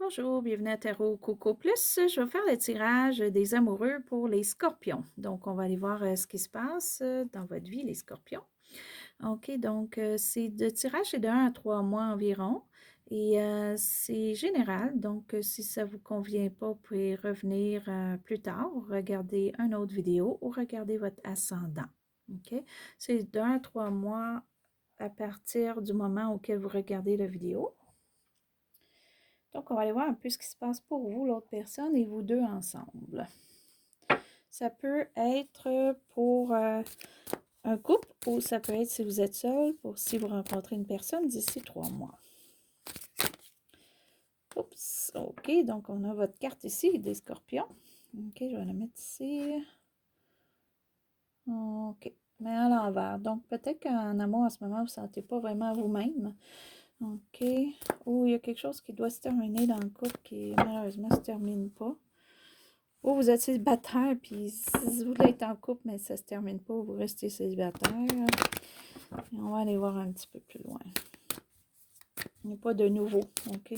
Bonjour, bienvenue à Tarot Coco Plus. Je vais faire le tirage des amoureux pour les scorpions. Donc, on va aller voir ce qui se passe dans votre vie, les scorpions. OK, donc c'est de tirage c'est de 1 à 3 mois environ et c'est général. Donc, si ça ne vous convient pas, vous pouvez revenir plus tard, regarder une autre vidéo ou regarder votre ascendant. OK? C'est de 1 à 3 mois à partir du moment auquel vous regardez la vidéo. Donc, on va aller voir un peu ce qui se passe pour vous, l'autre personne, et vous deux ensemble. Ça peut être pour un couple ou ça peut être si vous êtes seul, pour si vous rencontrez une personne d'ici 3 mois. Oups, OK, donc on a votre carte ici, des scorpions. OK, je vais la mettre ici. OK, mais à l'envers. Donc, peut-être qu'en amour, en ce moment, vous ne vous sentez pas vraiment vous-même. OK. Ou il y a quelque chose qui doit se terminer dans le couple qui, malheureusement, ne se termine pas. Ou vous êtes célibataire, puis si vous voulez être en couple, mais ça ne se termine pas, vous restez célibataire. Et on va aller voir un petit peu plus loin. Il n'y a pas de nouveau, OK?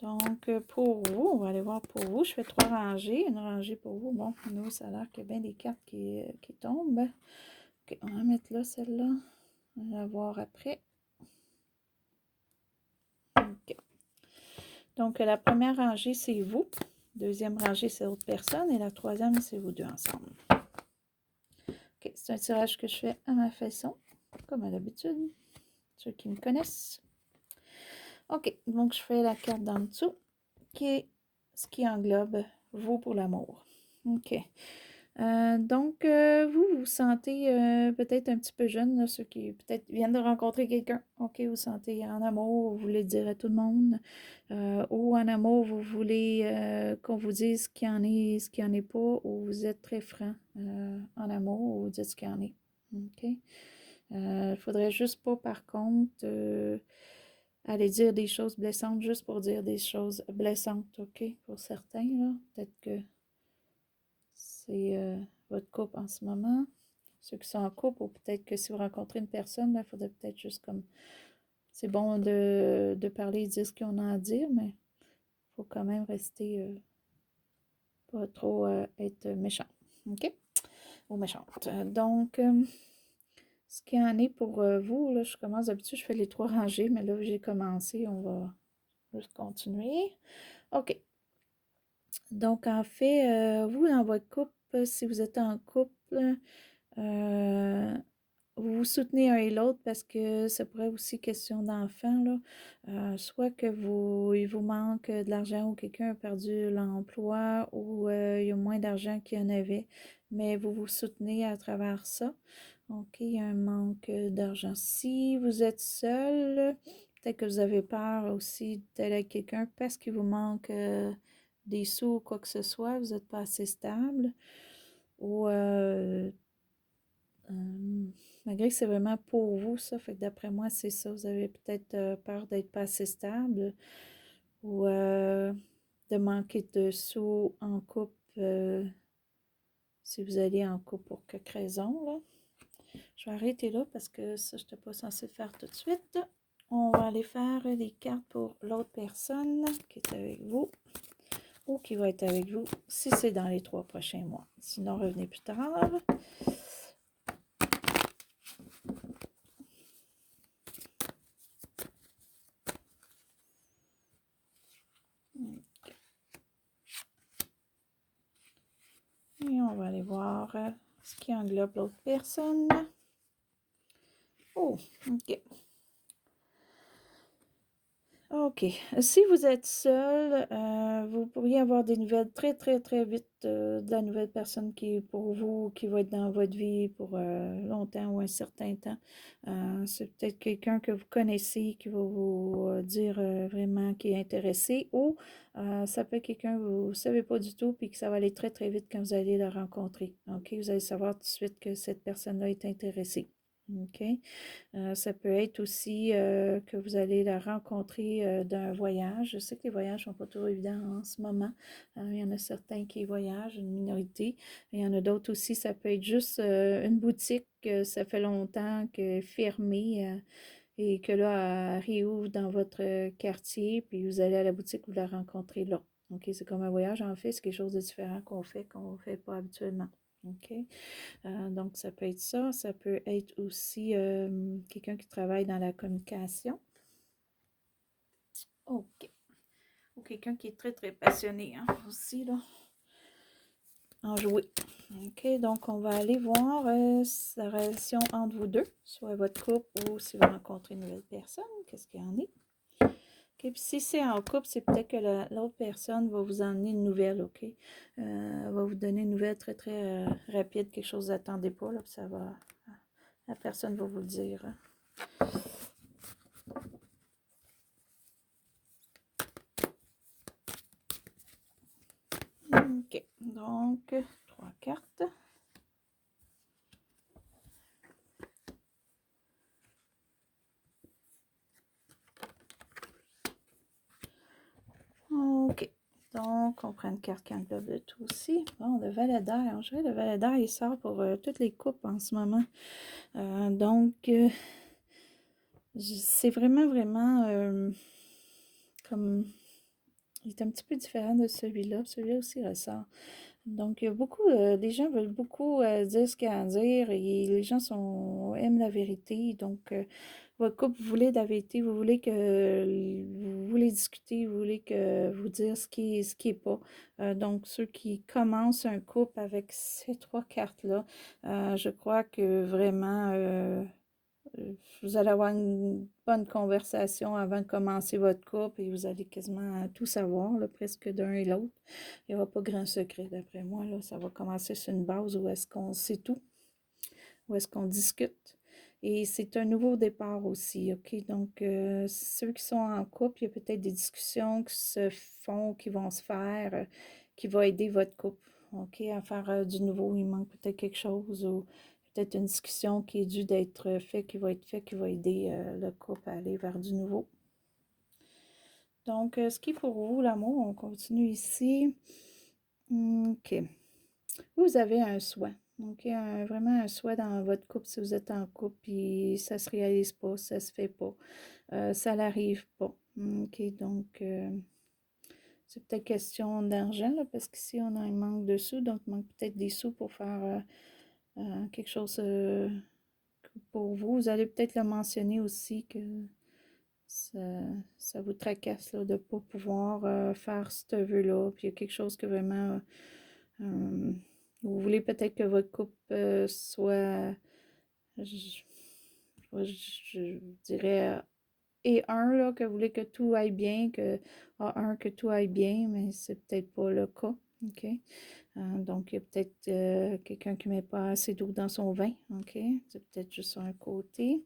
Donc, pour vous, on va aller voir pour vous. Je fais 3 rangées. Une rangée pour vous. Bon, nous, ça a l'air qu'il y a bien des cartes qui tombent. OK, on va mettre là, celle-là. On va la voir après. OK. Donc, la première rangée, c'est vous. Deuxième rangée, c'est l'autre personne. Et la troisième, c'est vous deux ensemble. OK, c'est un tirage que je fais à ma façon, comme à l'habitude. Ceux qui me connaissent. OK, donc je fais la carte d'en dessous, qui est ce qui englobe vous pour l'amour. OK. Donc, vous vous sentez peut-être un petit peu jeune, là, ceux qui peut-être viennent de rencontrer quelqu'un. OK, vous sentez en amour, vous voulez dire à tout le monde. Ou en amour, vous voulez qu'on vous dise ce qu'il y en est, ce qu'il n'y en est pas, ou vous êtes très franc en amour, ou vous dites ce qu'il y en est. OK. Il faudrait juste pas, par contre, aller dire des choses blessantes juste pour dire des choses blessantes, OK? Pour certains, là, peut-être que c'est votre couple en ce moment. Ceux qui sont en couple, ou peut-être que si vous rencontrez une personne, il faudrait peut-être juste comme... C'est bon de parler et dire ce qu'on a à dire, mais il faut quand même rester... pas trop être méchant, OK? Ou méchante. Donc, ce qu'il y en est pour vous, là, je commence d'habitude, je fais les 3 rangées, mais là, j'ai commencé, on va juste continuer. OK. Donc, en fait, vous, dans votre couple, si vous êtes en couple, vous vous soutenez un et l'autre parce que ça pourrait aussi question d'enfant, là. Soit que il vous manque de l'argent ou quelqu'un a perdu l'emploi ou il y a moins d'argent qu'il y en avait, mais vous vous soutenez à travers ça. OK, il y a un manque d'argent. Si vous êtes seul, peut-être que vous avez peur aussi d'aller avec quelqu'un parce qu'il vous manque des sous ou quoi que ce soit, vous n'êtes pas assez stable. Ou malgré que c'est vraiment pour vous, ça, fait que d'après moi, c'est ça. Vous avez peut-être peur d'être pas assez stable ou de manquer de sous en couple si vous allez en couple pour quelque raison, là. Je vais arrêter là parce que ça, je n'étais pas censée le faire tout de suite. On va aller faire les cartes pour l'autre personne qui est avec vous ou qui va être avec vous si c'est dans les 3 prochains mois. Sinon, revenez plus tard. Et on va aller voir ce qui englobe l'autre personne. Oh, OK. OK. Si vous êtes seul, vous pourriez avoir des nouvelles très, très, très vite de la nouvelle personne qui est pour vous, qui va être dans votre vie pour longtemps ou un certain temps. C'est peut-être quelqu'un que vous connaissez qui va vous dire vraiment qui est intéressé ou ça peut être quelqu'un que vous ne savez pas du tout puis que ça va aller très, très vite quand vous allez la rencontrer. OK? Vous allez savoir tout de suite que cette personne-là est intéressée. OK? Ça peut être aussi que vous allez la rencontrer d'un voyage. Je sais que les voyages ne sont pas toujours évidents en ce moment. Il y en a certains qui voyagent, une minorité. Il y en a d'autres aussi, ça peut être juste une boutique que ça fait longtemps que fermée. et que là, elle réouvre dans votre quartier, puis vous allez à la boutique, vous la rencontrez là. OK, c'est comme un voyage, en fait, c'est quelque chose de différent qu'on ne fait pas habituellement. OK? Donc, ça peut être ça. Ça peut être aussi quelqu'un qui travaille dans la communication. OK. Ou quelqu'un qui est très, très passionné hein, aussi, là, en jouer. OK, donc on va aller voir la relation entre vous deux, soit votre couple ou si vous rencontrez une nouvelle personne. Qu'est-ce qu'il y en est? OK, puis si c'est en couple, c'est peut-être que l'autre personne va vous emmener une nouvelle, OK? Va vous donner une nouvelle très, très rapide, quelque chose que vous n'attendez pas, là, puis ça va... La personne va vous le dire. Hein. OK, donc, 3 cartes. OK. Donc, on prend une carte qui englobe le tout aussi. Bon, le valet d'air. Je dirais le valet d'air, il sort pour toutes les coupes en ce moment. Donc, c'est vraiment, vraiment comme... Il est un petit peu différent de celui-là. Celui-là aussi ressort. Donc, il y a beaucoup... les gens veulent beaucoup dire ce qu'il y a à dire et les gens aiment la vérité. Donc, votre couple, vous voulez de la vérité, vous voulez vous voulez discuter, vous voulez vous dire ce qui est pas. Donc, ceux qui commencent un couple avec ces 3 cartes-là, je crois que vraiment, vous allez avoir une bonne conversation avant de commencer votre couple et vous allez quasiment tout savoir, là, presque d'un et l'autre. Il n'y aura pas grand secret, d'après moi. Là. Ça va commencer sur une base où est-ce qu'on sait tout, où est-ce qu'on discute. Et c'est un nouveau départ aussi, OK? Donc, ceux qui sont en couple, il y a peut-être des discussions qui se font, qui vont se faire, qui vont aider votre couple, OK? À faire du nouveau. Il manque peut-être quelque chose ou peut-être une discussion qui est due d'être faite, qui va être faite, qui va aider le couple à aller vers du nouveau. Donc, ce qui est pour vous, l'amour, on continue ici. OK. Vous avez un souhait. Donc, il y a vraiment un souhait dans votre couple si vous êtes en couple, puis ça se réalise pas, ça se fait pas, ça n'arrive pas. OK, donc, c'est peut-être question d'argent, là, parce qu'ici, on a un manque de sous, donc il manque peut-être des sous pour faire quelque chose pour vous. Vous allez peut-être le mentionner aussi que ça vous tracasse là, de ne pas pouvoir faire ce vœu-là. Puis il y a quelque chose que vraiment vous voulez peut-être que votre couple soit, je dirais, et un, là, que vous voulez que tout aille bien, que tout aille bien, mais c'est peut-être pas le cas. OK? Donc, il y a peut-être quelqu'un qui ne met pas assez d'eau dans son vin. OK? C'est peut-être juste sur un côté.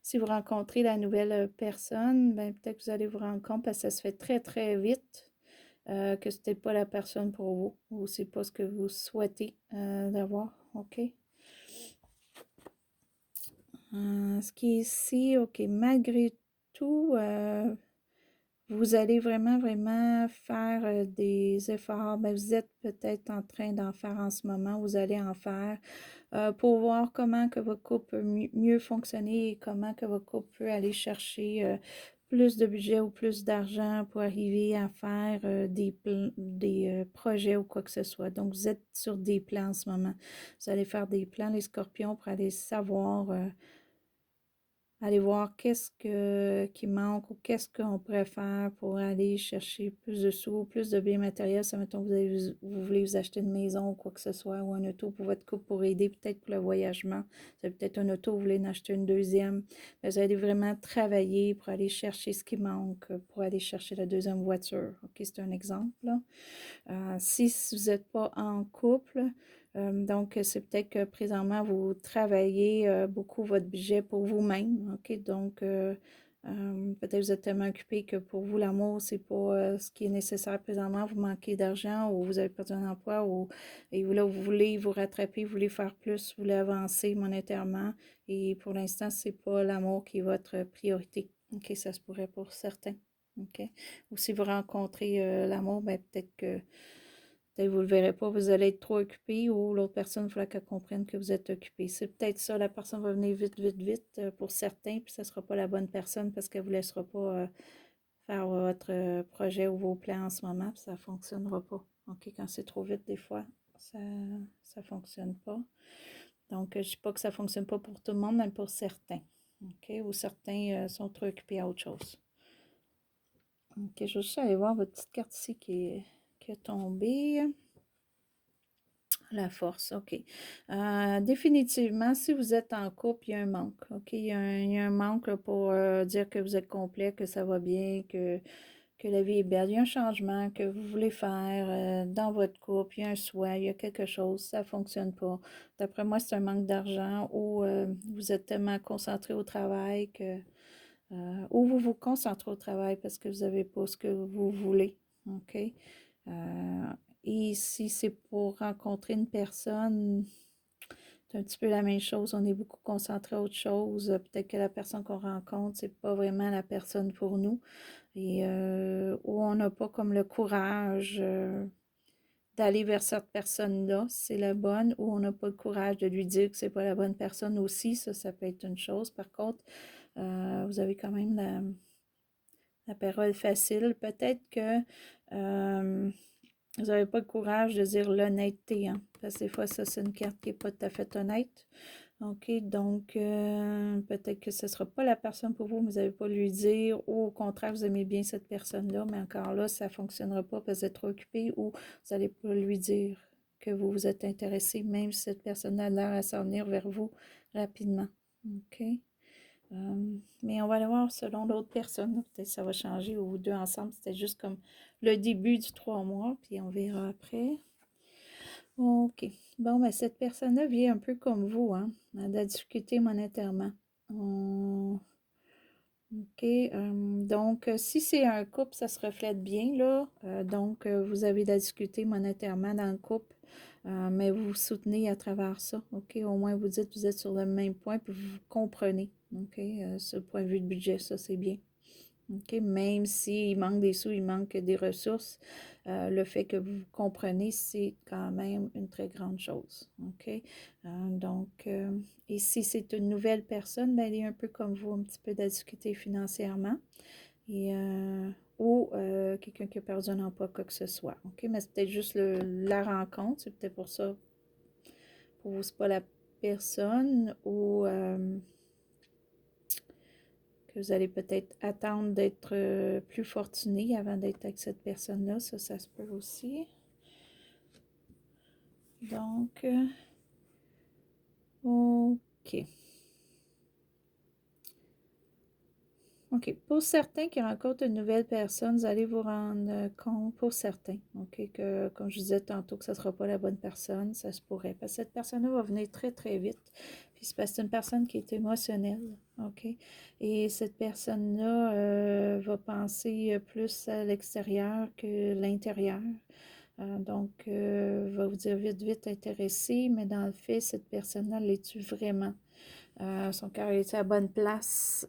Si vous rencontrez la nouvelle personne, ben, peut-être que vous allez vous rendre compte parce que ça se fait très, très vite que ce n'était pas la personne pour vous ou c'est pas ce que vous souhaitez d'avoir. OK? Ce qui est ici, OK, malgré tout, vous allez vraiment, vraiment faire des efforts. Ben, vous êtes peut-être en train d'en faire en ce moment. Vous allez en faire pour voir comment que votre couple peut mieux fonctionner et comment que votre couple peut aller chercher plus de budget ou plus d'argent pour arriver à faire des projets ou quoi que ce soit. Donc, vous êtes sur des plans en ce moment. Vous allez faire des plans, les scorpions, pour aller savoir aller voir qu'est-ce qui manque ou qu'est-ce qu'on pourrait faire pour aller chercher plus de sous, plus de biens matériels. Ça, mettons, vous voulez vous acheter une maison ou quoi que ce soit, ou un auto pour votre couple pour aider peut-être pour le voyagement. Vous avez peut-être un auto, vous voulez en acheter une deuxième. Mais vous allez vraiment travailler pour aller chercher ce qui manque, pour aller chercher la deuxième voiture. OK, c'est un exemple, là. Si vous n'êtes pas en couple, donc c'est peut-être que présentement, vous travaillez beaucoup votre budget pour vous-même. OK? Donc, peut-être vous êtes tellement occupé que pour vous, l'amour, c'est pas ce qui est nécessaire présentement. Vous manquez d'argent ou vous avez perdu un emploi et là, vous voulez vous rattraper, vous voulez faire plus, vous voulez avancer monétairement. Et pour l'instant, c'est pas l'amour qui est votre priorité. OK? Ça se pourrait pour certains. OK? Ou si vous rencontrez l'amour, ben peut-être que Peut-être vous ne le verrez pas, vous allez être trop occupé ou l'autre personne, il faudra qu'elle comprenne que vous êtes occupé. C'est peut-être ça, la personne va venir vite, vite, vite pour certains, puis ça ne sera pas la bonne personne parce qu'elle ne vous laissera pas faire votre projet ou vos plans en ce moment, puis ça ne fonctionnera pas. OK, quand c'est trop vite, des fois, ça ne fonctionne pas. Donc, je ne dis pas que ça ne fonctionne pas pour tout le monde, même pour certains. OK, ou certains sont trop occupés à autre chose. OK, je vais juste aller voir votre petite carte ici qui est tombée. La force, OK. Définitivement, si vous êtes en couple, il y a un manque. OK, il y a un manque là, pour dire que vous êtes complet, que ça va bien, que la vie est belle. Il y a un changement que vous voulez faire dans votre couple. Il y a un souhait, il y a quelque chose, ça ne fonctionne pas. D'après moi, c'est un manque d'argent ou vous êtes tellement concentré au travail que ou vous vous concentrez au travail parce que vous n'avez pas ce que vous voulez. OK? Et si c'est pour rencontrer une personne, c'est un petit peu la même chose. On est beaucoup concentré à autre chose. Peut-être que la personne qu'on rencontre, c'est pas vraiment la personne pour nous. Et où on n'a pas comme le courage d'aller vers cette personne-là, c'est la bonne, ou on n'a pas le courage de lui dire que c'est pas la bonne personne aussi. Ça peut être une chose. Par contre, vous avez quand même la parole facile. Peut-être que vous n'avez pas le courage de dire l'honnêteté, hein, parce que des fois, ça, c'est une carte qui n'est pas tout à fait honnête. OK, donc peut-être que ce ne sera pas la personne pour vous, mais vous n'avez pas lui dire, ou au contraire, vous aimez bien cette personne-là, mais encore là, ça ne fonctionnera pas parce que vous êtes trop occupé, ou vous n'allez pas lui dire que vous vous êtes intéressé, même si cette personne a l'air à s'en venir vers vous rapidement. OK? Mais on va aller voir selon l'autre personne. Peut-être que ça va changer ou deux ensemble. C'était juste comme le début du 3 mois, puis on verra après. OK. Bon, mais cette personne-là vient un peu comme vous, hein. Elle a de la difficulté monétairement. OK. Donc, si c'est un couple, ça se reflète bien, là. Donc, vous avez de la difficulté monétairement dans le couple, mais vous vous soutenez à travers ça. OK. Au moins, vous dites que vous êtes sur le même point, puis vous comprenez. OK. Ce point de vue de budget, ça, c'est bien. OK, même s'il manque des sous, il manque des ressources, le fait que vous comprenez, c'est quand même une très grande chose. OK? Donc, et si c'est une nouvelle personne, ben, elle est un peu comme vous, un petit peu de difficulté financièrement. Et, ou quelqu'un qui a perdu un emploi, quoi que ce soit. OK? Mais c'est peut-être juste la rencontre, c'est peut-être pour ça. Pour vous, c'est pas la personne ou que vous allez peut-être attendre d'être plus fortuné avant d'être avec cette personne-là. Ça se peut aussi. Donc, OK. OK. Pour certains qui rencontrent une nouvelle personne, vous allez vous rendre compte, pour certains, OK, que comme je disais tantôt, que ce ne sera pas la bonne personne, ça se pourrait. Parce que cette personne-là va venir très, très vite. Puis c'est parce que c'est une personne qui est émotionnelle, OK? Et cette personne-là va penser plus à l'extérieur que l'intérieur. Donc, va vous dire vite, vite intéressé, mais dans le fait, cette personne-là, l'est-tu vraiment? Son cœur est à la bonne place?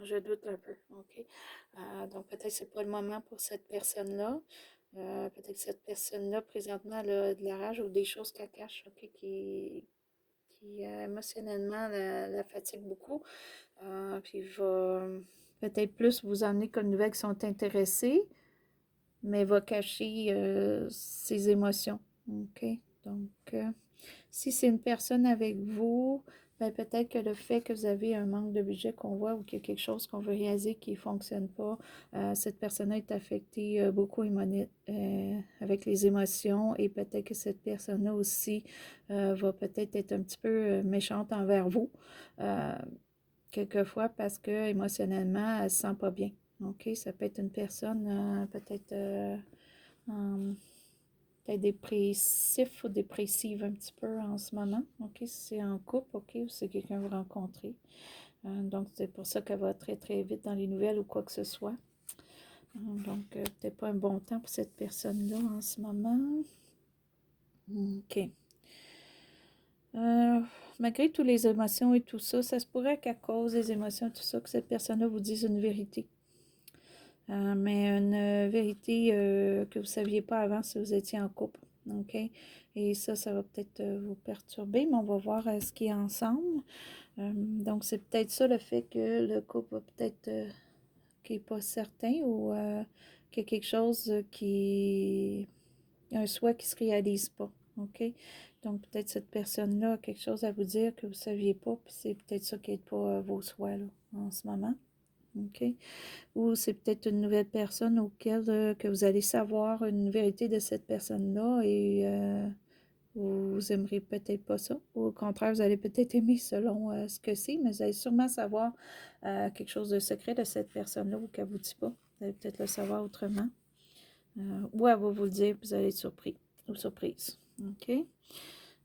Je doute un peu, OK. Donc, peut-être que ce n'est pas le moment pour cette personne-là. Peut-être que cette personne-là, présentement, elle a de la rage ou des choses qu'elle cache, OK, qui émotionnellement la fatigue beaucoup. Puis, va peut-être plus vous emmener comme nouvelles qui sont intéressées, mais va cacher ses émotions, OK. Donc, si c'est une personne avec vous, ben peut-être que le fait que vous avez un manque de budget qu'on voit ou qu'il y a quelque chose qu'on veut réaliser qui ne fonctionne pas, cette personne est affectée beaucoup avec les émotions et peut-être que cette personne-là aussi va peut-être être un petit peu méchante envers vous, quelquefois parce que émotionnellement, elle ne se sent pas bien. OK? Ça peut être une personne peut-être peut-être dépressif ou dépressive un petit peu en ce moment. OK, si c'est en couple, OK, ou c'est quelqu'un que vous rencontrez. Donc, c'est pour ça qu'elle va très, très vite dans les nouvelles ou quoi que ce soit. Donc, peut-être pas un bon temps pour cette personne-là en ce moment. OK. Malgré toutes les émotions et tout ça, ça se pourrait qu'à cause des émotions et tout ça, que cette personne-là vous dise une vérité. mais une vérité que vous ne saviez pas avant si vous étiez en couple. OK? Et ça va peut-être vous perturber, mais on va voir ce qui est ensemble. Donc, c'est peut-être ça le fait que le couple va peut-être qui n'est pas certain ou qu'il y a quelque chose qui... un souhait qui ne se réalise pas. OK? Donc, peut-être cette personne-là a quelque chose à vous dire que vous ne saviez pas, puis c'est peut-être ça qui n'aide pas vos souhaits là, en ce moment. OK? Ou c'est peut-être une nouvelle personne auquel que vous allez savoir une vérité de cette personne-là et vous aimerez peut-être pas ça. Ou au contraire, vous allez peut-être aimer selon ce que c'est, mais vous allez sûrement savoir quelque chose de secret de cette personne-là ou qu'elle ne vous dit pas. Vous allez peut-être le savoir autrement. Ou elle va vous le dire, vous allez être surpris ou surprise. OK?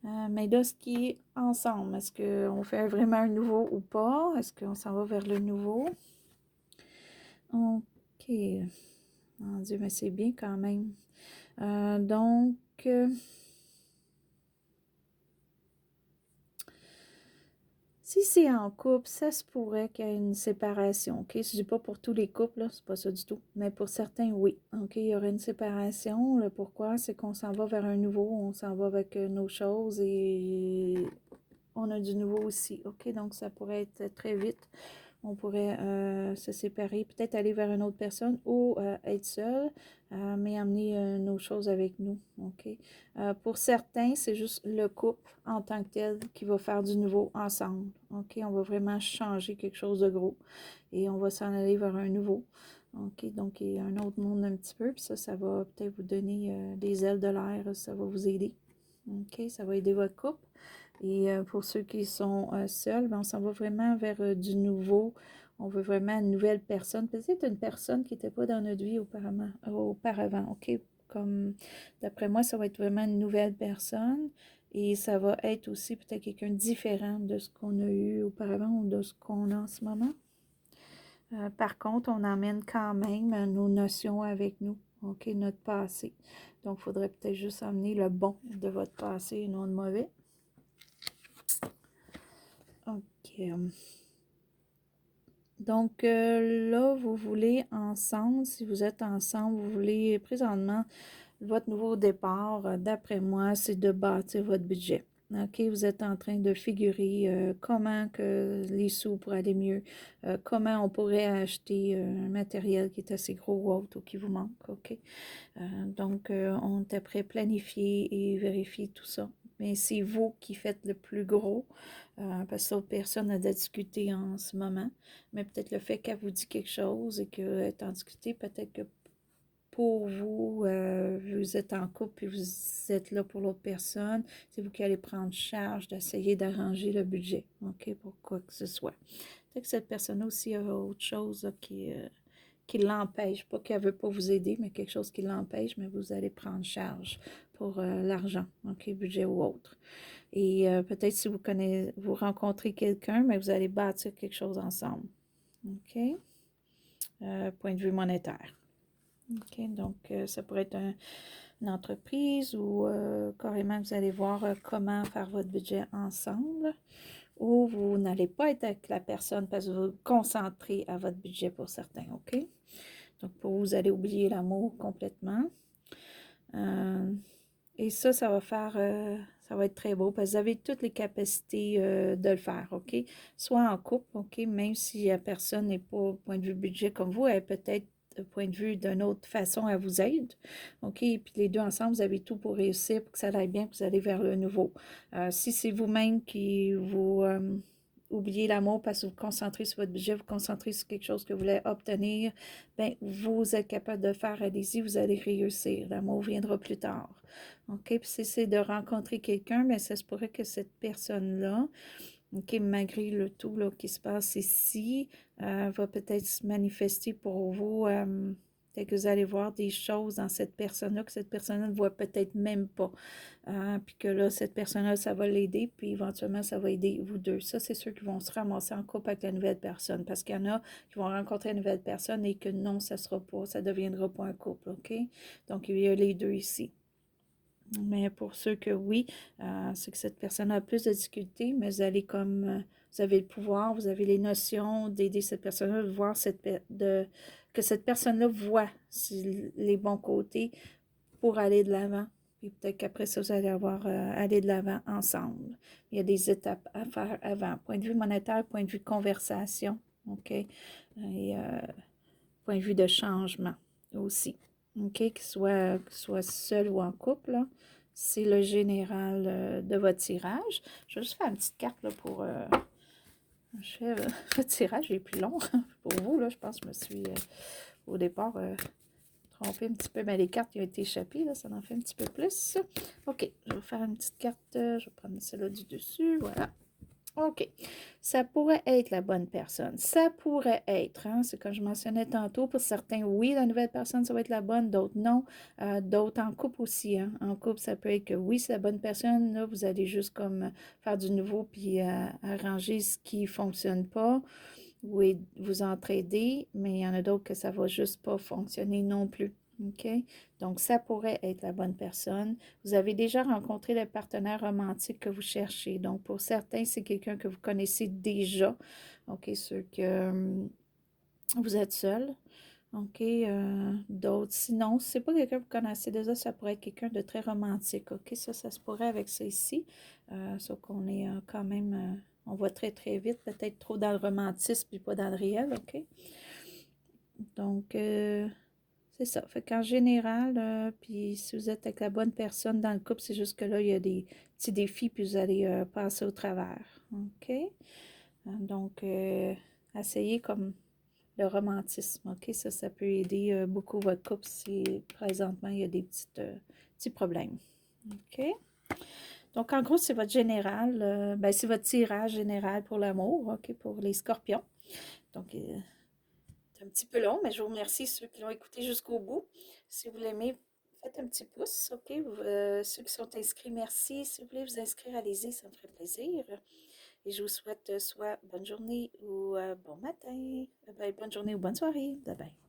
Mais là, ce qui est ensemble, est-ce qu'on fait vraiment un nouveau ou pas? Est-ce qu'on s'en va vers le nouveau? OK. Mon Dieu, mais c'est bien quand même. Donc, si c'est en couple, ça se pourrait qu'il y ait une séparation, OK? Je ne dis pas pour tous les couples, là, c'est pas ça du tout. Mais pour certains, oui. OK, il y aurait une séparation. Le pourquoi, c'est qu'on s'en va vers un nouveau, on s'en va avec nos choses et on a du nouveau aussi. OK, donc ça pourrait être très vite. On pourrait se séparer, peut-être aller vers une autre personne ou être seul, mais amener nos choses avec nous. OK? Pour certains, c'est juste le couple en tant que tel qui va faire du nouveau ensemble. OK? On va vraiment changer quelque chose de gros et on va s'en aller vers un nouveau. OK? Donc, il y a un autre monde un petit peu, puis ça va peut-être vous donner des ailes de l'air, ça va vous aider. OK? Ça va aider votre couple. Et pour ceux qui sont seuls, ben, on s'en va vraiment vers du nouveau. On veut vraiment une nouvelle personne. Peut-être une personne qui n'était pas dans notre vie auparavant. OK? Comme, d'après moi, ça va être vraiment une nouvelle personne. Et ça va être aussi peut-être quelqu'un de différent de ce qu'on a eu auparavant ou de ce qu'on a en ce moment. Par contre, on emmène quand même nos notions avec nous. OK? Notre passé. Donc, il faudrait peut-être juste emmener le bon de votre passé et non le mauvais. OK. Donc, là, vous voulez ensemble, si vous êtes ensemble, vous voulez présentement, votre nouveau départ, d'après moi, c'est de bâtir votre budget. OK, vous êtes en train de figurer comment que les sous pour aller mieux, comment on pourrait acheter un matériel qui est assez gros ou autre ou qui vous manque. OK, donc, on est après planifier et vérifier tout ça. Mais c'est vous qui faites le plus gros, parce que l'autre personne a discuté en ce moment. Mais peut-être le fait qu'elle vous dit quelque chose et qu'elle est en discuter, peut-être que pour vous, vous êtes en couple et vous êtes là pour l'autre personne, c'est vous qui allez prendre charge d'essayer d'arranger le budget, OK, pour quoi que ce soit. Peut-être que cette personne aussi a autre chose là, qui l'empêche, pas qu'elle ne veut pas vous aider, mais quelque chose qui l'empêche, mais vous allez prendre charge pour l'argent, OK, budget ou autre. Et peut-être si vous rencontrez quelqu'un, mais vous allez bâtir quelque chose ensemble, OK? Point de vue monétaire. OK, donc ça pourrait être une entreprise ou carrément vous allez voir comment faire votre budget ensemble ou vous n'allez pas être avec la personne parce que vous vous concentrez à votre budget pour certains, OK? Donc, pour vous, vous allez oublier l'amour complètement. Et ça va faire, ça va être très beau parce que vous avez toutes les capacités de le faire, OK? Soit en couple, OK? Même si la personne n'est pas au point de vue budget comme vous, elle peut-être point de vue d'une autre façon, elle vous aide, OK? Et puis les deux ensemble, vous avez tout pour réussir, pour que ça aille bien, que vous allez vers le nouveau. Si c'est vous-même qui vous oubliez l'amour parce que vous vous concentrez sur votre budget, vous vous concentrez sur quelque chose que vous voulez obtenir, bien, vous êtes capable de faire, allez-y, vous allez réussir. L'amour viendra plus tard. OK? Puis si c'est de rencontrer quelqu'un, mais ça se pourrait que cette personne-là, OK, malgré le tout là, qui se passe ici, va peut-être se manifester pour vous. Peut-être que vous allez voir des choses dans cette personne-là que cette personne-là ne voit peut-être même pas. Puis que là, cette personne-là, ça va l'aider, puis éventuellement, ça va aider vous deux. Ça, c'est ceux qui vont se ramasser en couple avec la nouvelle personne. Parce qu'il y en a qui vont rencontrer une nouvelle personne et que non, ça sera pas, ça ne deviendra pas un couple, OK? Donc, il y a les deux ici. Mais pour ceux que oui, c'est que cette personne a plus de difficultés, mais vous allez comme vous avez le pouvoir, vous avez les notions d'aider cette personne-là, de voir que cette personne-là voit les bons côtés pour aller de l'avant. Puis peut-être qu'après ça, vous allez aller de l'avant ensemble. Il y a des étapes à faire avant. Point de vue monétaire, point de vue conversation, OK? Et point de vue de changement aussi. OK? Qu'il soit seul ou en couple, là. C'est le général de votre tirage. Je vais juste faire une petite carte là, pour... je fais le tirage est plus long pour vous. Là, je pense que je me suis au départ trompé un petit peu. Mais les cartes qui ont été échappées, là, ça en fait un petit peu plus. OK, je vais faire une petite carte. Je vais prendre celle-là du dessus. Voilà. OK. Ça pourrait être la bonne personne. Ça pourrait être, hein, c'est comme je mentionnais tantôt, pour certains, oui, la nouvelle personne, ça va être la bonne, d'autres non. D'autres en couple aussi, hein. En couple, ça peut être que oui, c'est la bonne personne, là, vous allez juste comme faire du nouveau puis arranger ce qui ne fonctionne pas. Oui, vous entraider, mais il y en a d'autres que ça va juste pas fonctionner non plus. OK? Donc, ça pourrait être la bonne personne. Vous avez déjà rencontré le partenaire romantique que vous cherchez. Donc, pour certains, c'est quelqu'un que vous connaissez déjà. OK? Ceux que vous êtes seul. OK? D'autres, sinon, si c'est pas quelqu'un que vous connaissez déjà, ça pourrait être quelqu'un de très romantique. OK? Ça se pourrait avec ça ici. Sauf qu'on est quand même... on voit très, très vite, peut-être trop dans le romantisme puis pas dans le réel, OK? Donc, c'est ça. Fait qu'en général, puis si vous êtes avec la bonne personne dans le couple, c'est juste que là, il y a des petits défis, puis vous allez passer au travers, OK? Donc, essayez comme le romantisme, OK? Ça peut aider beaucoup votre couple si présentement, il y a des petits problèmes, OK? Donc, en gros, c'est votre général, ben, c'est votre tirage général pour l'amour, OK, pour les scorpions. Donc, c'est un petit peu long, mais je vous remercie ceux qui l'ont écouté jusqu'au bout. Si vous l'aimez, faites un petit pouce, OK? Ceux qui sont inscrits, merci. Si vous voulez vous inscrire, allez-y, ça me ferait plaisir. Et je vous souhaite soit bonne journée ou bon matin, bonne journée ou bonne soirée. Bye bye.